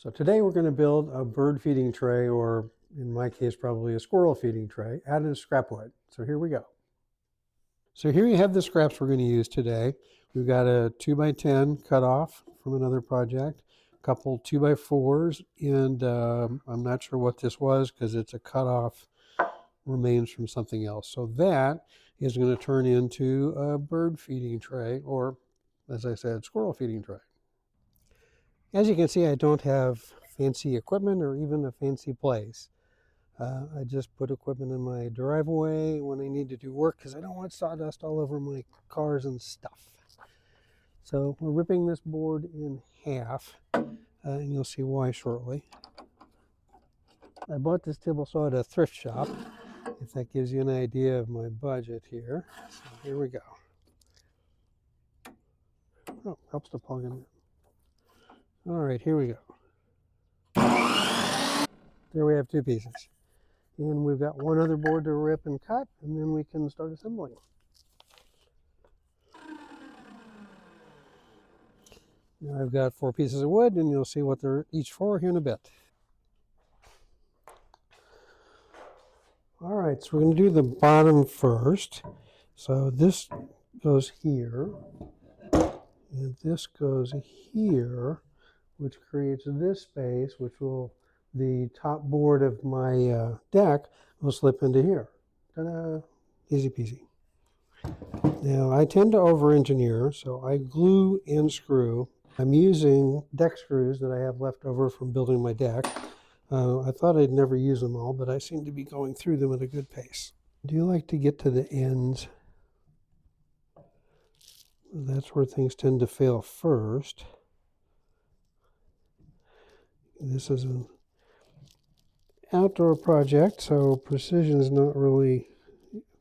So today we're going to build a bird feeding tray, or in my case probably a squirrel feeding tray, out of scrap wood. So here we go. So here you have the scraps we're going to use today. We've got a 2x10 cutoff from another project, a couple 2x4s, and I'm not sure what this was because it's a cutoff remains from something else. So that is going to turn into a bird feeding tray, or as I said, squirrel feeding tray. As you can see, I don't have fancy equipment or even a fancy place. I just put equipment in my driveway when I need to do work because I don't want sawdust all over my cars and stuff. So we're ripping this board in half, and you'll see why shortly. I bought this table saw at a thrift shop, if that gives you an idea of my budget here. So here we go. Oh, helps to plug in. All right, here we go. There we have two pieces. And we've got one other board to rip and cut, and then we can start assembling. Now I've got 4 pieces of wood, and you'll see what they're each for here in a bit. All right, so we're going to do the bottom first. So this goes here, and this goes here, which creates this space, which will, the top board of my deck will slip into here. Ta-da! Easy peasy. Now I tend to over-engineer, so I glue and screw. I'm using deck screws that I have left over from building my deck. I thought I'd never use them all, but I seem to be going through them at a good pace. I do like to get to the ends. That's where things tend to fail first. This is an outdoor project, so precision is not really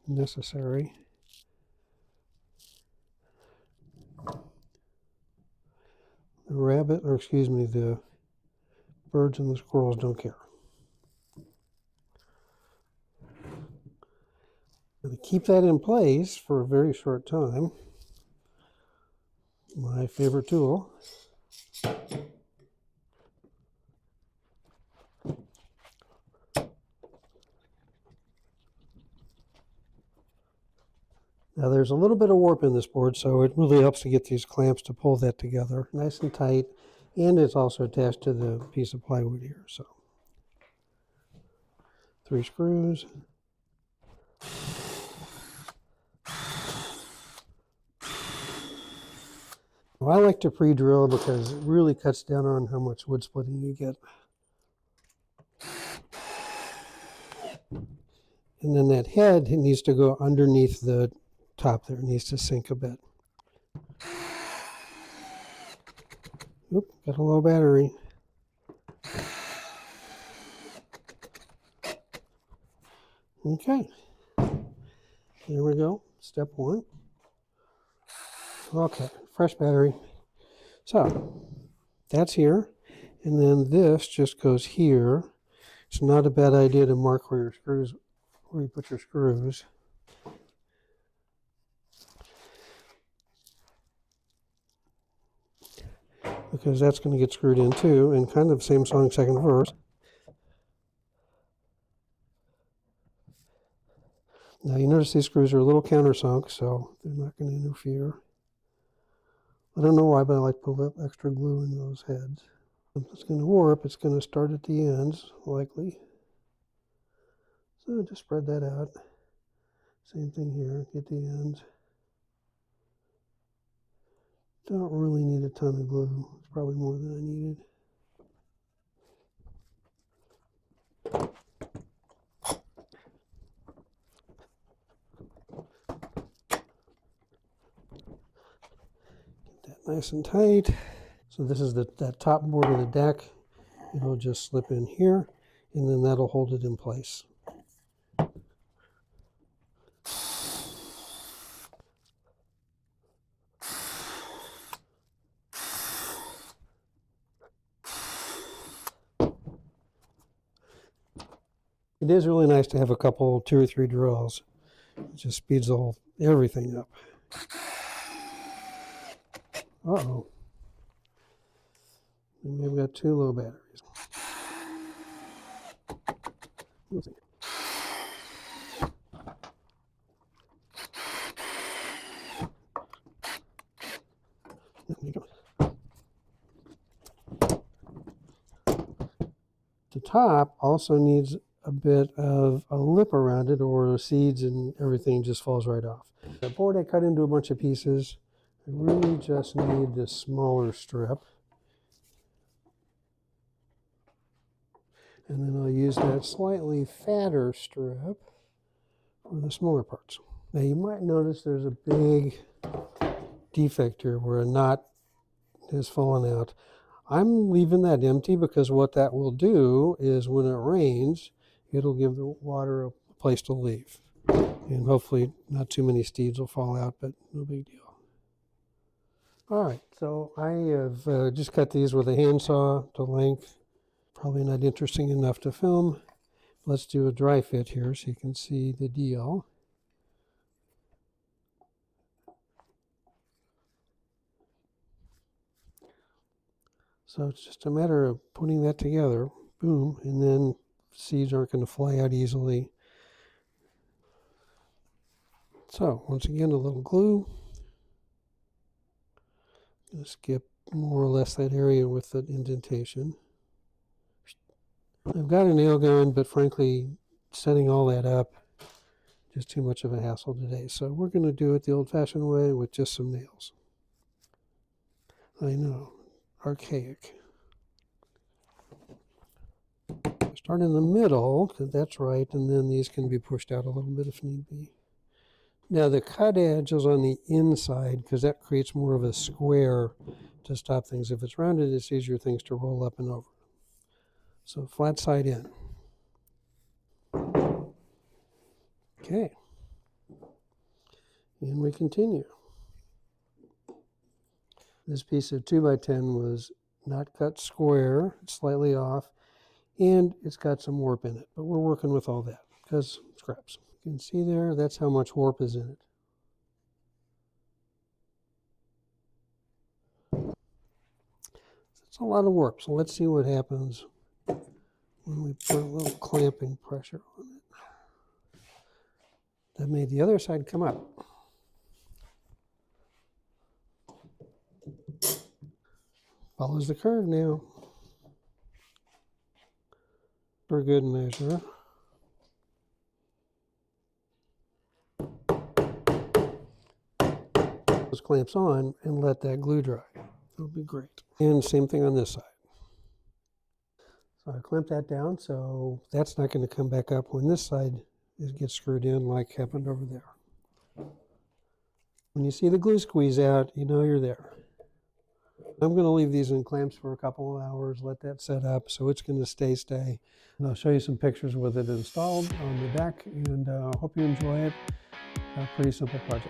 necessary. The rabbit, or excuse me, the birds and the squirrels don't care. To keep that in place for a very short time, my favorite tool, now there's a little bit of warp in this board, so it really helps to get these clamps to pull that together nice and tight, and it's also attached to the piece of plywood here. So 3 screws. Well, I like to pre-drill because it really cuts down on how much wood splitting you get. And then that head, it needs to go underneath the top there. It needs to sink a bit. Oop, got a low battery. Okay, there we go, step 1. Okay, fresh battery. So, that's here, and then this just goes here. It's not a bad idea to mark where you put your screws. Because that's going to get screwed in too, and kind of same song, second verse. Now you notice these screws are a little countersunk, so they're not going to interfere. I don't know why, but I like to put extra glue in those heads. If it's going to warp, it's going to start at the ends, likely. So just spread that out. Same thing here, get the ends. Don't really need a ton of glue. It's probably more than I needed. Get that nice and tight. So this is that top board of the deck. It'll just slip in here, and then that'll hold it in place. It is really nice to have a couple, 2 or 3 drills. It just speeds everything up. Uh-oh. Maybe I've got too low batteries. Let's see. There we go. The top also needs a bit of a lip around it, or the seeds and everything just falls right off. The board I cut into a bunch of pieces. I really just need this smaller strip. And then I'll use that slightly fatter strip for the smaller parts. Now you might notice there's a big defect here where a knot has fallen out. I'm leaving that empty because what that will do is when it rains, it'll give the water a place to leave. And hopefully not too many steeds will fall out, but no big deal. All right, so I have just cut these with a handsaw to length. Probably not interesting enough to film. Let's do a dry fit here so you can see the deal. So it's just a matter of putting that together, boom, and then seeds aren't going to fly out easily. So once again, a little glue. Gonna skip more or less that area with the indentation. I've got a nail gun, but frankly, setting all that up, just too much of a hassle today. So we're going to do it the old-fashioned way with just some nails. I know, archaic. Start in the middle, because that's right, and then these can be pushed out a little bit if need be. Now the cut edge is on the inside, because that creates more of a square to stop things. If it's rounded, it's easier things to roll up and over. So flat side in. Okay. And we continue. This piece of 2x10 was not cut square, it's slightly off, and it's got some warp in it, but we're working with all that because scraps. You can see there, that's how much warp is in it. It's a lot of warp, so let's see what happens when we put a little clamping pressure on it. That made the other side come up. Follows the curve now. For good measure. Those clamps on and let that glue dry. It'll be great. And same thing on this side. So I clamped that down, so that's not going to come back up when this side gets screwed in like happened over there. When you see the glue squeeze out, you know you're there. I'm going to leave these in clamps for a couple of hours, let that set up, so it's going to stay. And I'll show you some pictures with it installed on the deck, and hope you enjoy it. A pretty simple project.